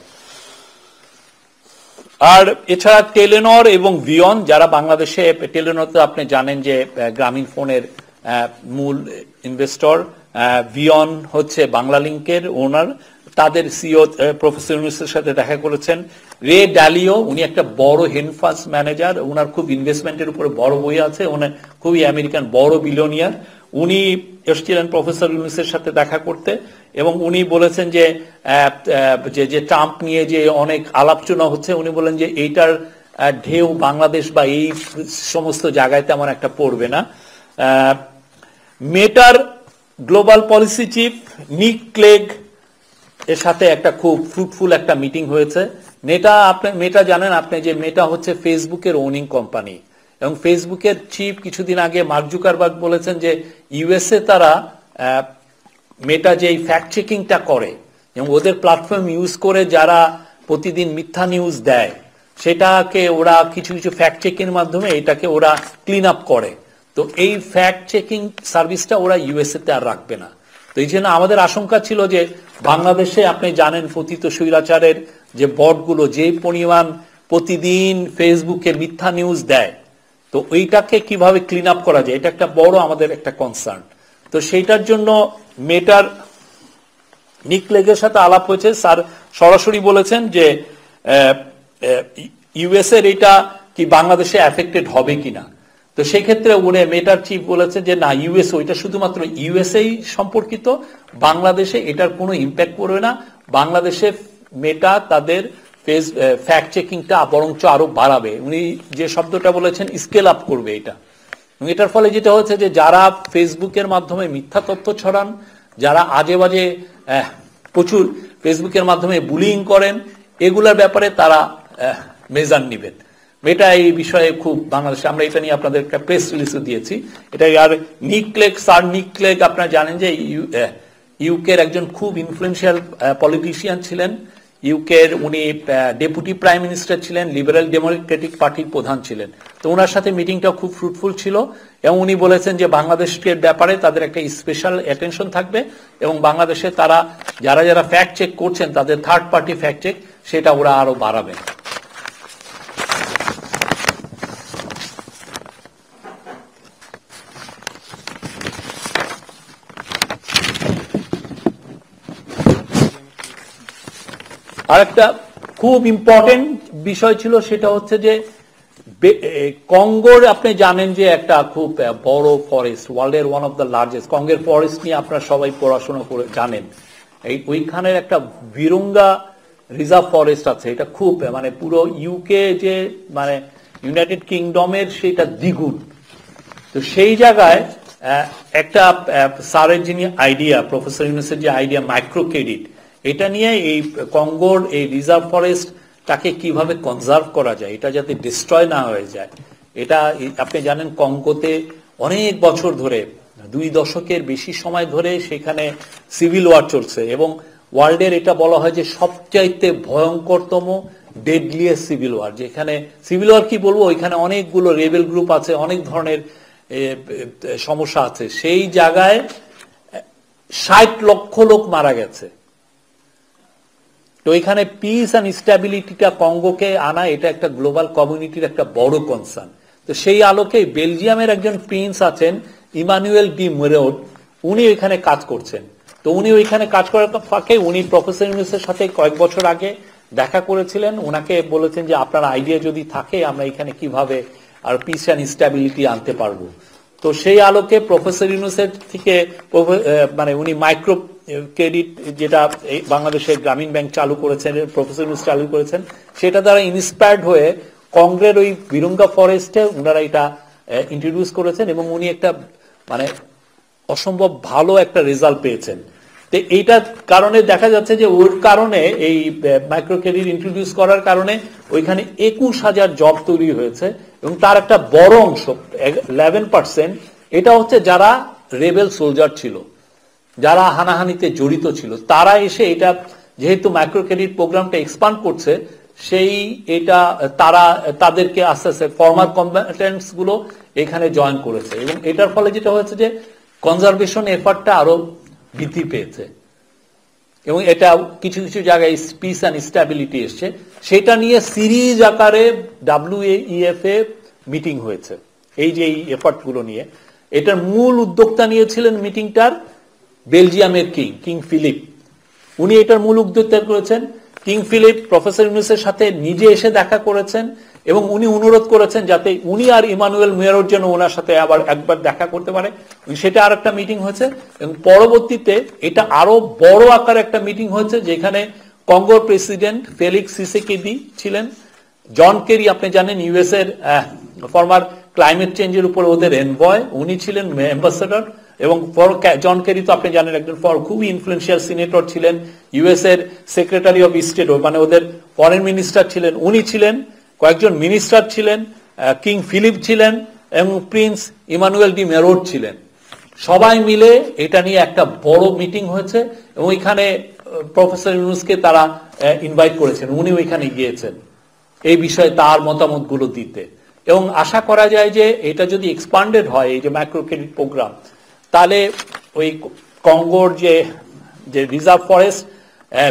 আর এছাড়া টেলিনর এবং ভিয়ন, যারা বাংলাদেশে টেলিনর তো আপনি জানেন যে গ্রামীণ ফোনের মূল ইনভেস্টর, ভিয়ন হচ্ছে বাংলালিংকের ওনার, তাদের সিও প্রফেসর ইউনূসের সাথে দেখা করেছেন। রে ডালিও উনি একটা বড় হেনফাস ম্যানেজার, ওনার খুব ইনভেস্টমেন্টের উপরে বড় বই আছে, ওনার খুবই আমেরিকান বড় বিলিয়নিয়ার, উনি এসেছিলেন প্রফেসর ইউনূসের সাথে দেখা করতে। এবং উনি বলেছেন যে যে ট্রাম্প নিয়ে যে অনেক আলাপচনা হচ্ছে, উনি বলেন যে এইটার ঢেউ বাংলাদেশ বা এই সমস্ত জায়গায় তেমন একটা পড়বে না। মেটার গ্লোবাল পলিসি চিফ নিক ক্লেগ এর সাথে একটা খুব ফ্রুটফুল একটা মিটিং হয়েছে। মেটা জানেন আপনি যে মেটা হচ্ছে ফেসবুকের ওনিং কোম্পানি, এবং ফেসবুকের চিফ কিছুদিন আগে মার্ক জুকারবার্গ বলেছেন যে ইউএসএ তারা মেটা যে ফ্যাক্ট চেকিংটা করে এবং ওদের প্ল্যাটফর্ম ইউজ করে যারা প্রতিদিন মিথ্যা নিউজ দেয় সেটাকে ওরা কিছু কিছু ফ্যাক্ট চেকিং এর মাধ্যমে এটাকে ওরা ক্লিন আপ করে। তো এই ফ্যাক্ট চেকিং সার্ভিসটা ওরা ইউএসএ তে আর রাখবে না। তো এই জন্য আমাদের আশঙ্কা ছিল যে বাংলাদেশে আপনি জানেন পতিত স্বৈরাচারের যে বটগুলো যে পরিমাণ প্রতিদিন ফেসবুকে মিথ্যা নিউজ দেয়, তো ওইটাকে কিভাবে ক্লিন আপ করা যায়, এটা একটা বড় আমাদের একটা কনসার্ন। তো সেইটার জন্য মেটার নিক ক্লেগের সাথে আলাপ হয়েছে, স্যার সরাসরি বলেছেন যে ইউএস এর এটা কি বাংলাদেশে এফেক্টেড হবে কিনা। তো সেই ক্ষেত্রে উনি মেটার চিফ বলেছে যে না, ইউএস ওইটা শুধুমাত্র ইউএসএই সম্পর্কিত, বাংলাদেশে এটার কোনো ইম্প্যাক্ট পড়বে না। বাংলাদেশে মেটা তাদের ফ্যাক্ট চেকিংটা বরঞ্চ আরো বাড়াবে। উনি যে শব্দটা বলেছেন স্কেল আপ করবে এটা। এটার ফলে যেটা হচ্ছে যে যারা ফেসবুকের মাধ্যমে মিথ্যা তথ্য ছড়ান, যারা আজে বাজে প্রচুর ফেসবুকের মাধ্যমে বুলিং করেন, এগুলার ব্যাপারে তারা মেজার নিবেন। এটা এই বিষয়ে খুব বাংলাদেশে আমরা এটা নিয়ে আপনাদের একটা প্রেস রিলিজও দিয়েছি। এটা আর নিক ক্লেগ, স্যার নিক ক্লেগ আপনারা জানেন যে ইউকের একজন খুব ইনফ্লুয়েন্সিয়াল পলিটিশিয়ান ছিলেন। ইউকের উনি ডেপুটি প্রাইম মিনিস্টার ছিলেন, লিবারেল ডেমোক্রেটিক পার্টির প্রধান ছিলেন। তো ওনার সাথে মিটিংটা খুব ফ্রুটফুল ছিল এবং উনি বলেছেন যে বাংলাদেশের ব্যাপারে তাদের একটা স্পেশাল অ্যাটেনশন থাকবে এবং বাংলাদেশে তারা যারা যারা ফ্যাক্ট চেক করছেন তাদের থার্ড পার্টি ফ্যাক্ট চেক সেটা ওরা আরো বাড়াবে। আরেকটা খুব ইম্পর্টেন্ট বিষয় ছিল, সেটা হচ্ছে যে কঙ্গোর আপনি জানেন যে একটা খুব বড় ফরেস্ট, ওয়ার্ল্ডের ওয়ান অফ দ্য লার্জেস্ট। কঙ্গের ফরেস্ট নিয়ে আপনারা সবাই পড়াশোনা করে জানেন। ওইখানের একটা বিরঙ্গা রিজার্ভ ফরেস্ট আছে, এটা খুব মানে পুরো ইউকে যে মানে ইউনাইটেড কিংডমের সেটা দ্বিগুণ। তো সেই জায়গায় একটা স্যারের যিনি আইডিয়া, প্রফেসর ইউনুসের যে আইডিয়া মাইক্রো ক্রেডিট, এটা নিয়ে এই কঙ্গোর এই রিজার্ভ ফরেস্ট তাকে কিভাবে কনজার্ভ করা যায়, এটা যাতে ডিস্ট্রয় না হয়ে যায়। এটা আপনি জানেন কঙ্গোতে অনেক বছর ধরে 2 দশকের বেশি সময় ধরে সেখানে সিভিল ওয়ার চলছে এবং ওয়ার্ল্ডের এটা বলা হয় যে সবচাইতে ভয়ঙ্করতম ডেডলিয়েস্ট সিভিল ওয়ার। যেখানে সিভিল ওয়ার কি বলবো, ওইখানে অনেকগুলো রেবেল গ্রুপ আছে, অনেক ধরনের সমস্যা আছে। সেই জায়গায় 60 লক্ষ লোক মারা গেছে। তো এখানে পিস অ্যান্ড স্ট্যাবিলিটিটা কঙ্গোকে আনা, এটা একটা গ্লোবাল কমিউনিটির একটা বড় কনসার্ন। তো সেই আলোকে বেলজিয়ামের একজন প্রিন্স আছেন ইমানুয়েল ডি মেরোড, উনি ওইখানে কাজ করছেন। তো উনি ওইখানে কাজ করার ফাঁকে উনি প্রফেসর ইউনুসের সাথে কয়েক বছর আগে দেখা করেছিলেন। ওনাকে বলেছেন যে আপনার আইডিয়া যদি থাকে আমরা এখানে কিভাবে আর পিস অ্যান্ড স্ট্যাবিলিটি আনতে পারবো। তো সেই আলোকে প্রফেসর ইউনুসের থেকে মানে উনি মাইক্রো ক্রেডিট যেটা বাংলাদেশের গ্রামীণ ব্যাংক চালু করেছেন, প্রফেসর ইউনুস চালু করেছেন, সেটা দ্বারা ইন্সপায়ার্ড হয়ে কংগ্রের ওই বিরঙ্গা ফরেস্টে ওনারা এটা ইন্ট্রোডিউস করেছেন এবং উনি একটা মানে অসম্ভব ভালো একটা রেজাল্ট পেয়েছেন। তো এইটার কারণে দেখা যাচ্ছে যে ওর কারণে এই মাইক্রো ক্রেডিট ইন্ট্রোডিউস করার কারণে ওইখানে 21,000 জব তৈরি হয়েছে এবং তার একটা বড় অংশ 11% এটা হচ্ছে যারা রেবেল সোলজার ছিল, যারা হানাহানিতে জড়িত ছিল, তারা এসে এটা যেহেতু মাইক্রো ক্রেডিট প্রোগ্রামটা এক্সপান্ড করছে, সেই এটা তারা তাদেরকে আস্তে আস্তে ফর্মার কম্বাটেন্টস গুলো এখানে জয়েন করেছে এবং এটার ফলে যেটা হয়েছে যে কনজারভেশন এফার্টটা আরো বৃদ্ধি পেয়েছে এবং এটা কিছু কিছু জায়গায় পিস অ্যান্ড স্ট্যাবিলিটি এসছে। সেটা নিয়ে সিরিজ আকারে WEF মিটিং হয়েছে এই যে এই এফার্ট গুলো নিয়ে। এটার মূল উদ্যোক্তা নিয়েছিলেন মিটিংটার বেলজিয়ামের কিং ফিলিপ। উনি এটার মূল উদ্যোক্তা করেছেন। কিং ফিলিপ প্রফেসর ইউনুসের সাথে নিজে এসে দেখা করেছেন এবং উনি অনুরোধ করেছেন যাতে উনি আর ইমানুয়েল মেয়র যেন ওনার সাথে আবার একবার দেখা করতে পারে। সেটা আর একটা মিটিং হয়েছে এবং পরবর্তীতে এটা আরো বড় আকারে একটা মিটিং হয়েছে যেখানে কঙ্গোর প্রেসিডেন্ট ফেলিক্স সিসেকেদি ছিলেন, জন কেরি আপনি জানেন ইউএস এর ফর্মার ক্লাইমেট চেঞ্জের উপর ওদের এনভয়, উনি ছিলেন অ্যাম্বাসেডর এবং জন কেরি তো আপনি জানেন একজন খুবই ইনফ্লুয়েন্সিয়াল সিনেটর ছিলেন, ইউএস এর সেক্রেটারি অফ স্টেট মানে ওদের ফরেন মিনিস্টার ছিলেন, উনি ছিলেন, কয়েকজন মিনিস্টার ছিলেন, কিং ফিলিপ ছিলেন এবং প্রিন্স ইমানুয়েল ডি মেরোড ছিলেন। সবাই মিলে এটা নিয়ে একটা বড় মিটিং হয়েছে এবং এখানে প্রফেসর ইউনুসকে তারা ইনভাইট করেছেন, উনি ওইখানে গিয়েছেন এই বিষয়ে তার মতামত গুলো দিতে এবং আশা করা যায় যে এটা যদি এক্সপান্ডেড হয় এই যে মাইক্রো ক্রেডিট প্রোগ্রাম, তাহলে ওই কঙ্গোর যে রিজার্ভ ফরেস্ট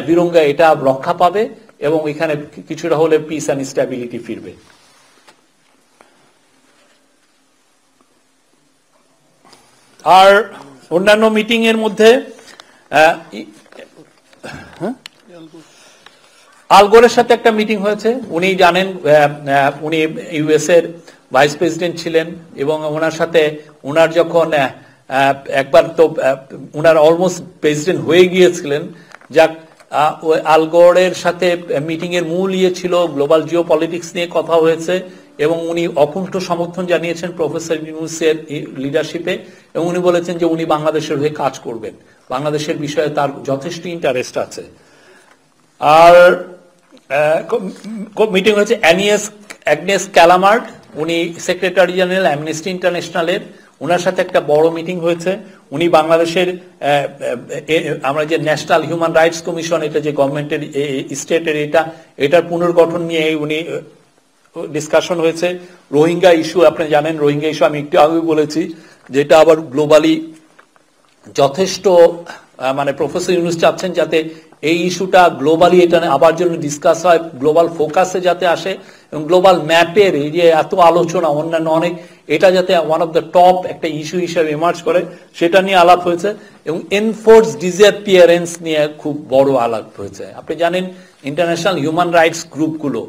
বিরঙ্গা এটা রক্ষা পাবে এবং এখানে কিছুটা হলে পিস অ্যান্ড স্ট্যাবিলিটি ফিরবে। আর অন্যান্য মিটিং এর মধ্যে আলগোরের সাথে একটা মিটিং হয়েছে। উনি জানেন উনি ইউএস এর ভাইস প্রেসিডেন্ট ছিলেন এবং ওনার সাথে ওনার যখন একবার তো ওনার অলমোস্ট প্রেসিডেন্ট হয়ে গিয়েছিলেন, যাক আলগোরের সাথে মিটিং এর মূল ছিল গ্লোবাল জিও পলিটিক্স নিয়ে কথা হয়েছে এবং উনি অকুণ্ঠ সমর্থন জানিয়েছেন প্রফেসর ইউনূসের লিডারশিপে এবং উনি বলেছেন যে উনি বাংলাদেশের হয়ে কাজ করবেন, বাংলাদেশের বিষয়ে তার যথেষ্ট ইন্টারেস্ট আছে। আর মিটিং হয়েছে অ্যাগনেস ক্যালামার্ড, উনি সেক্রেটারি জেনারেল অ্যামনেস্টি ইন্টারন্যাশনালের, ওনার সাথে একটা বড় মিটিং হয়েছে। উনি বাংলাদেশের আমরা যে ন্যাশনাল হিউম্যান রাইটস কমিশন, এটা যে গভর্নমেন্টের স্টেটের এটার পুনর্গঠন নিয়ে উনি ডিসকাশন হয়েছে। রোহিঙ্গা ইস্যু, আপনি জানেন রোহিঙ্গা ইস্যু আমি একটু আগে বলেছি, যেটা আবার গ্লোবালি যথেষ্ট মানে প্রফেসর ইউনূস চাচ্ছেন যাতে এই ইস্যুটা গ্লোবালি এটা আবার জন্য ডিসকাস হয়, গ্লোবাল ফোকাসে যাতে আসে এবং গ্লোবাল ম্যাপের এই যে এত আলোচনা অন্যান্য অনেক, এটা যাতে ওয়ান অফ দ্য টপ একটা ইস্যু হিসেবে এমার্জ করে, সেটা নিয়ে আলাপ হয়েছে। এবং এনফোর্স ডিসঅ্যাপিয়ারেন্স নিয়ে খুব বড় আলাপ হয়েছে। আপনি জানেন ইন্টারন্যাশনাল হিউম্যান রাইটস গ্রুপগুলো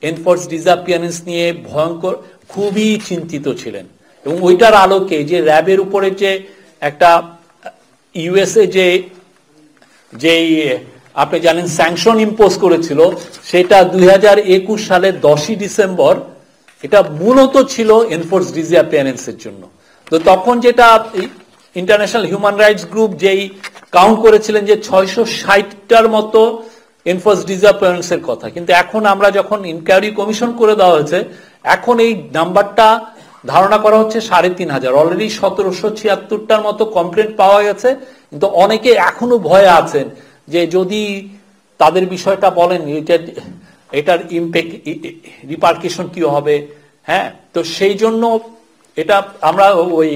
এনফোর্স ডিসঅ্যাপিয়ারেন্স নিয়ে ভয়ঙ্কর খুবই চিন্তিত ছিলেন এবং ওইটার আলোকে যে র্যাবের উপরে যে একটা ইউএসএ যেই আপনি জানেন স্যাংশন ইম্পোজ করেছিল, সেটা 2021 সালের 10ই ডিসেম্বর, এটা মূলত ছিল এনফোর্স ডিসঅ্যাপিয়ারেন্সের জন্য। তো তখন যেটা ইন্টারন্যাশনাল হিউম্যান রাইটস গ্রুপ যেই কাউন্ট করেছিলেন যে 660টার মতো এনফোর্স ডিসঅ্যাপিয়ারেন্সের কথা, কিন্তু এখন আমরা যখন ইনকোয়ারি কমিশন করে দেওয়া হয়েছে, এখন এই নাম্বারটা ধারণা করা হচ্ছে 3500। অলরেডি 1776টার মতো কমপ্লেন্ট পাওয়া গেছে, কিন্তু অনেকে এখনো ভয়ে আছেন যে যদি তাদের বিষয়টা বলেন এটার ইম্প্যাক্ট রিপার্কেশন কি হবে। হ্যাঁ, তো সেই জন্য এটা আমরা ওই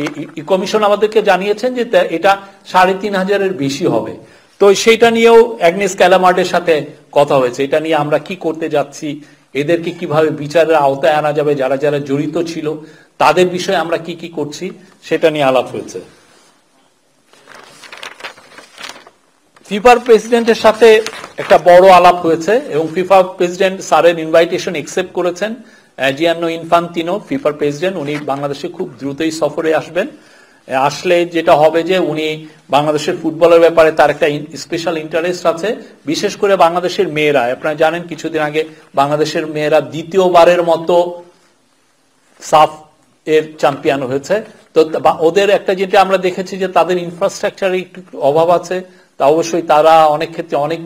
কমিশন আমাদেরকে জানিয়েছেন যে এটা 3500-এর বেশি হবে। তো সেইটা নিয়েও অ্যাগনেস ক্যালামার্ডের সাথে কথা হয়েছে, এটা নিয়ে আমরা কি করতে যাচ্ছি, এদেরকে কিভাবে বিচারের আওতায় আনা যাবে, যারা যারা জড়িত ছিল তাদের বিষয়ে আমরা কি কি করছি সেটা নিয়ে আলাপ হয়েছে। ফিফার প্রেসিডেন্টের সাথে একটা বড় আলাপ হয়েছে এবং ফিফা প্রেসিডেন্ট স্যারের ইনভাইটেশন একসেপ্ট করেছেন। জিয়ান্নো ইনফান্তিনো ফিফার প্রেসিডেন্ট, উনি বাংলাদেশে খুব দ্রুতই সফরে আসবেন। আসলে যেটা হবে যে উনি বাংলাদেশের ফুটবলের ব্যাপারে তার একটা স্পেশাল ইন্টারেস্ট আছে, বিশেষ করে বাংলাদেশের মেয়েরা। আপনারা জানেন কিছুদিন আগে বাংলাদেশের মেয়েরা দ্বিতীয়বারের মতো সাফ এর চ্যাম্পিয়ন হয়েছে। তো ওদের একটা যেটা আমরা দেখেছি যে তাদের ইনফ্রাস্ট্রাকচারের একটু অভাব আছে, তা অবশ্যই তারা অনেক ক্ষেত্রে অনেক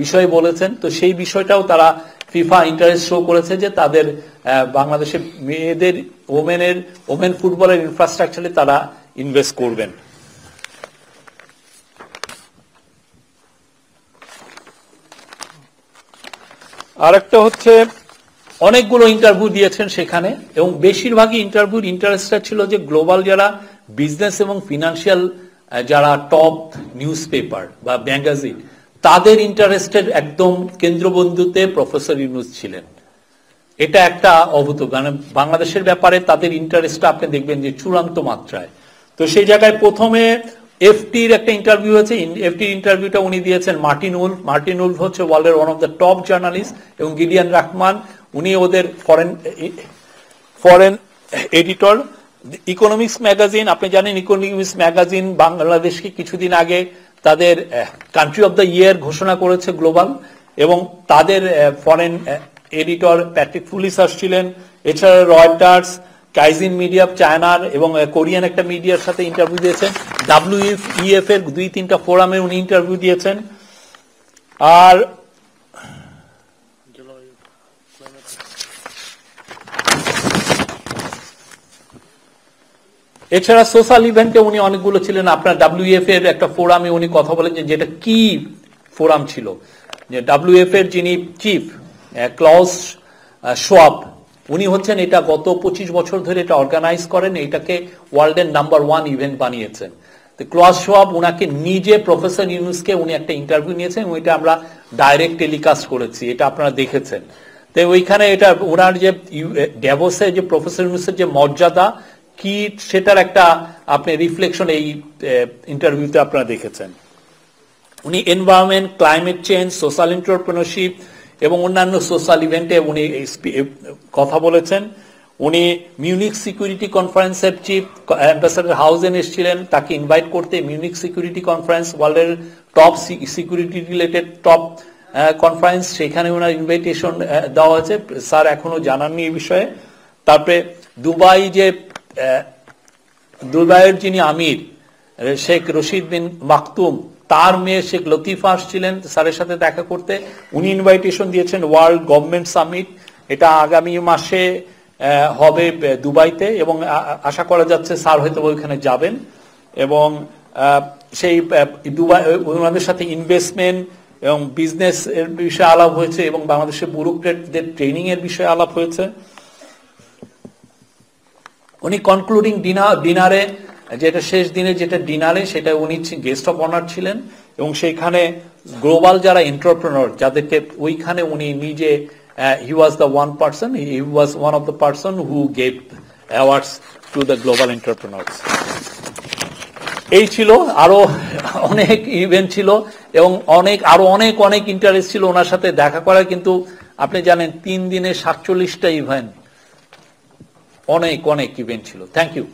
বিষয় বলেছেন। তো সেই বিষয়টাও তারা ফিফা ইন্টারেস্ট শো করেছে যে তাদের বাংলাদেশের মেয়েদের ওমেন ফুটবলের ইনফ্রাস্ট্রাকচারে তারা ইনভেস্ট করবেন। আরেকটা হচ্ছে অনেকগুলো ইন্টারভিউ দিয়েছেন সেখানে এবং বেশিরভাগই ইন্টারভিউর ইন্টারেস্টটা ছিল যে গ্লোবাল যারা বিজনেস এবং ফিনান্সিয়াল যারা টপ নিউজ পেপার বা ম্যাগাজিন, তাদের ইন্টারেস্টের একদম কেন্দ্রবিন্দুতে প্রফেসর ইউনূস ছিলেন। এটা একটা অভূতপূর্ব, মানে বাংলাদেশের ব্যাপারে তাদের ইন্টারেস্টটা আপনি দেখবেন যে চূড়ান্ত মাত্রায়। তো সেই জায়গায় প্রথমে এফটির একটা ইন্টারভিউ হয়েছে। এফটির ইন্টারভিউটা উনি দিয়েছেন মার্টিন উলফ হচ্ছে ওয়ার্ল্ডের one of the top journalist, এবং গিডিয়ান রাহমান উনি ওদের ফরেন এডিটর। ইকোনমিক্স ম্যাগাজিন, আপনি জানেন ইকোনমিক্স ম্যাগাজিন বাংলাদেশকে কিছুদিন আগে তাদের কান্ট্রি অফ দ্য ইয়ার ঘোষণা করেছে গ্লোবাল, এবং তাদের ফরেন এডিটর প্যাট্রিক ফুলিসার ছিলেন। এছাড়া রয়টার্স, কাইজিন মিডিয়া চায়নার এবং কোরিয়ান একটা মিডিয়ার সাথে ইন্টারভিউ দিয়েছেন। WEF এর 2-3টা ফোরামে উনি ইন্টারভিউ দিয়েছেন। আর এছাড়া সোশ্যাল ইভেন্টে উনি অনেকগুলো ছিলেন। আপনার WEF এর একটা ফোরামে উনি কথা বলেন যে যেটা কি ফোরাম ছিল, যে WEF এর যিনি চিফ ক্লাউস শোয়াব, উনি হচ্ছেন এটা গত 25 বছর ধরে এটা অর্গানাইজ করেন, এটাকে ওয়ার্ল্ডের নাম্বার 1 ইভেন্ট বানিয়েছেন। তো ক্লজ শোয়াব উনাকে নিজে প্রফেসর ইউনুসকে উনি একটা ইন্টারভিউ নিয়েছেন, ওইটা আমরা ডাইরেক্ট টেলিকাস্ট করেছি, এটা আপনারা দেখেছেন। তো ওইখানে এটা ওনার যে ড্যাভোসে যে প্রফেসর ইউনুসের যে মর্যাদা কি সেটার একটা আপনি রিফ্লেকশন এই ইন্টারভিউতে আপনারা দেখেছেন। উনি environment, climate change, social entrepreneurship এবং অন্যান্য সোশ্যাল ইভেন্টে উনি কথা বলেছেন। উনি মিউনিক সিকিউরিটি কনফারেন্সের চিফ অ্যাম্বাসাডার হাউজেন এসেছিলেন, তাকে ইনভাইট করতে। মিউনিক সিকিউরিটি কনফারেন্স ওয়ার্ল্ডের top security related top conference, সেখানে ওনার ইনভাইটেশন দেওয়া হয়েছে, স্যার এখনো জানাননি এই বিষয়ে। তারপরে দুবাইয়ের যিনি আমির শেখ রশিদ বিন মাকতুম, তার মেয়ে শেখ লতিফা আসছিলেন স্যারের সাথে দেখা করতে, উনি ইনভাইটেশন দিয়েছেন। ওয়ার্ল্ড গভর্নমেন্ট সামিট, এটা আগামী মাসে হবে দুবাইতে, এবং আশা করা যাচ্ছে স্যার হয়তো ওইখানে যাবেন। এবং সেই দুবাই ওনাদের সাথে ইনভেস্টমেন্ট এবং বিজনেস এর বিষয়ে আলাপ হয়েছে, এবং বাংলাদেশের ব্যুরোক্রেটদের ট্রেনিং এর বিষয়ে আলাপ হয়েছে। উনি কনক্লুডিং ডিনারে, যেটা শেষ দিনে যেটা ডিনারে, সেটা উনি গেস্ট অফ অনার ছিলেন, এবং সেইখানে গ্লোবাল যারা এন্টারপ্রেনার যাদেরকে ওইখানে উনি নিজে he was the one person, he was one of the person who gave awards to the global entrepreneurs. এই ছিল, আরো অনেক ইভেন্ট ছিল এবং আরো অনেক ইন্টারেস্ট ছিল ওনার সাথে দেখা করার। কিন্তু আপনি জানেন 3 দিনে 47টা ইভেন্ট, অনেক ইভেন্ট ছিল। Thank you.